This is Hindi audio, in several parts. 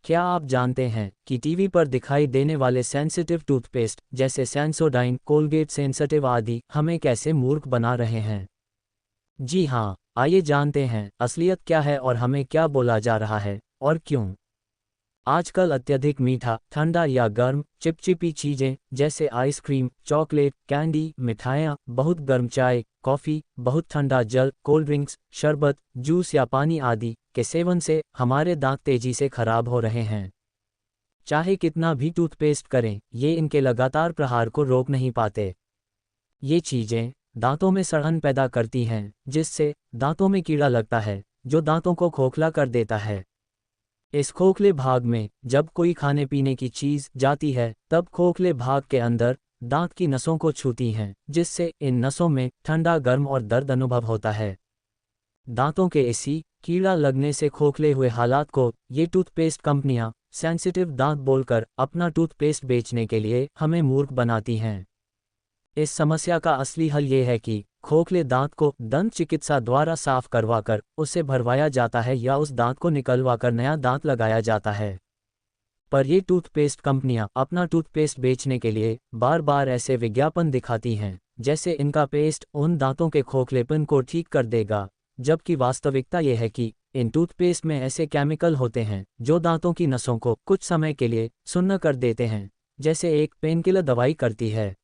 क्या आप जानते हैं कि टीवी पर दिखाई देने वाले सेंसिटिव टूथपेस्ट जैसे सेंसोडाइन, कोलगेट सेंसिटिव आदि हमें कैसे मूर्ख बना रहे हैं? जी हाँ, आइए जानते हैं असलियत क्या है और हमें क्या बोला जा रहा है और क्यों। आजकल अत्यधिक मीठा, ठंडा या गर्म, चिपचिपी चीजें जैसे आइसक्रीम, चॉकलेट, कैंडी, मिठाइयाँ, बहुत गर्म चाय, कॉफ़ी, बहुत ठंडा जल, कोल्ड ड्रिंक्स, शरबत, जूस या पानी आदि के सेवन से हमारे दांत तेजी से खराब हो रहे हैं। चाहे कितना भी टूथपेस्ट करें, ये इनके लगातार प्रहार को रोक नहीं पाते। ये चीजें दांतों में सड़न पैदा करती हैं, जिससे दांतों में कीड़ा लगता है, जो दांतों को खोखला कर देता है। इस खोखले भाग में जब कोई खाने पीने की चीज जाती है, तब खोखले भाग के अंदर दांत की नसों को छूती हैं, जिससे इन नसों में ठंडा, गर्म और दर्द अनुभव होता है। दांतों के इसी कीड़ा लगने से खोखले हुए हालात को ये टूथपेस्ट कंपनियां सेंसिटिव दांत बोलकर अपना टूथपेस्ट बेचने के लिए हमें मूर्ख बनाती हैं। इस समस्या का असली हल ये है कि खोखले दांत को दंत चिकित्सा द्वारा साफ करवाकर उसे भरवाया जाता है या उस दांत को निकलवाकर नया दांत लगाया जाता है। पर ये टूथपेस्ट कंपनियां अपना टूथपेस्ट बेचने के लिए बार बार ऐसे विज्ञापन दिखाती हैं, जैसे इनका पेस्ट उन दांतों के खोखलेपन को ठीक कर देगा, जबकि वास्तविकता यह है कि इन टूथपेस्ट में ऐसे केमिकल होते हैं जो दांतों की नसों को कुछ समय के लिए सुन्न कर देते हैं, जैसे एक पेनकिलर दवाई करती है।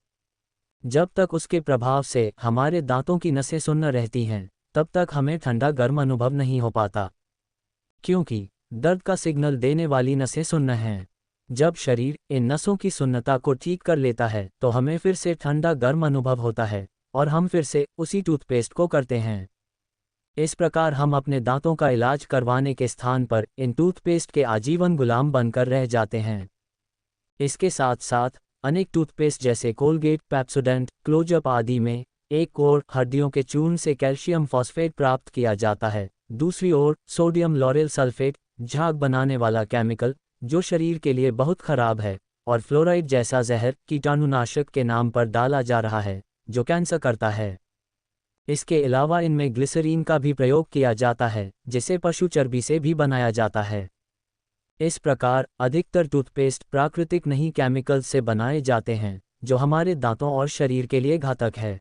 जब तक उसके प्रभाव से हमारे दांतों की नसें सुन्न रहती हैं, तब तक हमें ठंडा गर्म अनुभव नहीं हो पाता, क्योंकि दर्द का सिग्नल देने वाली नसें सुन्न हैं। जब शरीर इन नसों की सुन्नता को ठीक कर लेता है, तो हमें फिर से ठंडा गर्म अनुभव होता है और हम फिर से उसी टूथपेस्ट को करते हैं। इस प्रकार हम अपने दांतों का इलाज करवाने के स्थान पर इन टूथपेस्ट के आजीवन गुलाम बनकर रह जाते हैं। इसके साथ साथ अनेक टूथपेस्ट जैसे कोलगेट, पेप्सोडेंट, क्लोजअप आदि में एक ओर हड्डियों के चूर्ण से कैल्शियम फॉस्फेट प्राप्त किया जाता है, दूसरी ओर सोडियम लॉरेल सल्फेट, झाग बनाने वाला केमिकल जो शरीर के लिए बहुत खराब है, और फ्लोराइड जैसा जहर कीटाणुनाशक के नाम पर डाला जा रहा है, जो कैंसर करता है। इसके अलावा इनमें ग्लिसरीन का भी प्रयोग किया जाता है, जिसे पशु चर्बी से भी बनाया जाता है। इस प्रकार अधिकतर टूथपेस्ट प्राकृतिक नहीं केमिकल से बनाए जाते हैं, जो हमारे दांतों और शरीर के लिए घातक है।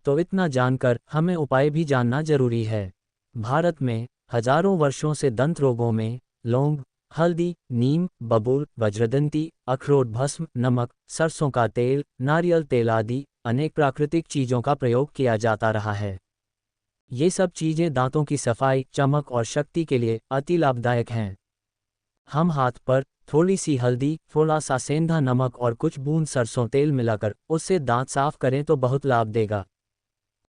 तो इतना जानकर हमें उपाय भी जानना जरूरी है। भारत में हजारों वर्षों से दंत रोगों में लौंग, हल्दी, नीम, बबूल, वज्रदंती, अखरोट भस्म, नमक, सरसों का तेल, नारियल तेल आदि अनेक प्राकृतिक चीजों का प्रयोग किया जाता रहा है। ये सब चीजें दांतों की सफाई, चमक और शक्ति के लिए अति लाभदायक हैं। हम हाथ पर थोड़ी सी हल्दी, थोड़ा सा सेंधा नमक और कुछ बूंद सरसों तेल मिलाकर उससे दांत साफ करें तो बहुत लाभ देगा।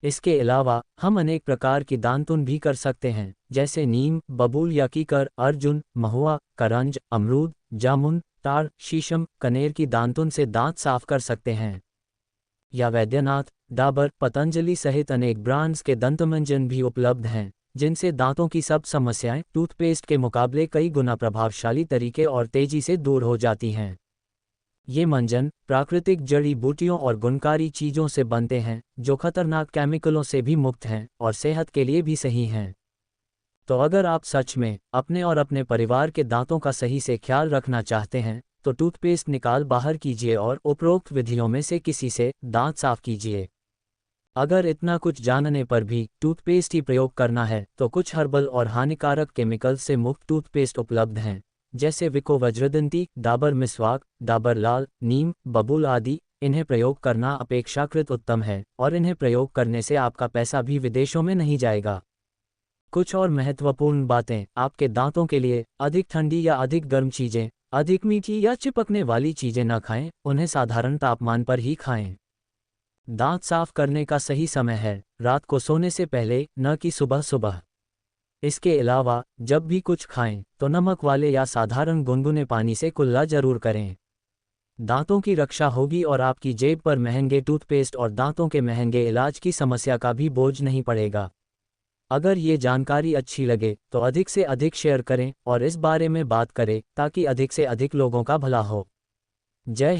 इसके अलावा हम अनेक प्रकार की दांतुन भी कर सकते हैं, जैसे नीम, बबूल या कीकर, अर्जुन, महुआ, करंज, अमरूद, जामुन, ताड़, शीशम, कनेर की दांतुन से दांत साफ कर सकते हैं। या वैद्यनाथ, डाबर, पतंजलि सहित अनेक ब्रांड्स के दंतमंजन भी उपलब्ध हैं, जिनसे दांतों की सब समस्याएं टूथपेस्ट के मुकाबले कई गुना प्रभावशाली तरीके और तेजी से दूर हो जाती हैं। ये मंजन प्राकृतिक जड़ी बूटियों और गुणकारी चीजों से बनते हैं, जो खतरनाक केमिकलों से भी मुक्त हैं और सेहत के लिए भी सही हैं। तो अगर आप सच में अपने और अपने परिवार के दांतों का सही से ख्याल रखना चाहते हैं, तो टूथपेस्ट निकाल बाहर कीजिए और उपरोक्त विधियों में से किसी से दांत साफ कीजिए। अगर इतना कुछ जानने पर भी टूथपेस्ट ही प्रयोग करना है, तो कुछ हर्बल और हानिकारक केमिकल से मुक्त टूथपेस्ट उपलब्ध हैं, जैसे विको वज्रदंती, डाबर मिस्वाक, डाबर लाल, नीम, बबूल आदि। इन्हें प्रयोग करना अपेक्षाकृत उत्तम है और इन्हें प्रयोग करने से आपका पैसा भी विदेशों में नहीं जाएगा। कुछ और महत्वपूर्ण बातें: आपके दांतों के लिए अधिक ठंडी या अधिक गर्म चीजें, अधिक मीठी या चिपकने वाली चीजें न खाएं, उन्हें साधारण तापमान पर ही खाएं। दांत साफ करने का सही समय है रात को सोने से पहले, न कि सुबह सुबह। इसके अलावा जब भी कुछ खाएं तो नमक वाले या साधारण गुनगुने पानी से कुल्ला जरूर करें। दांतों की रक्षा होगी और आपकी जेब पर महंगे टूथपेस्ट और दांतों के महंगे इलाज की समस्या का भी बोझ नहीं पड़ेगा। अगर ये जानकारी अच्छी लगे तो अधिक से अधिक शेयर करें और इस बारे में बात करें, ताकि अधिक से अधिक लोगों का भला हो। जय हिंद।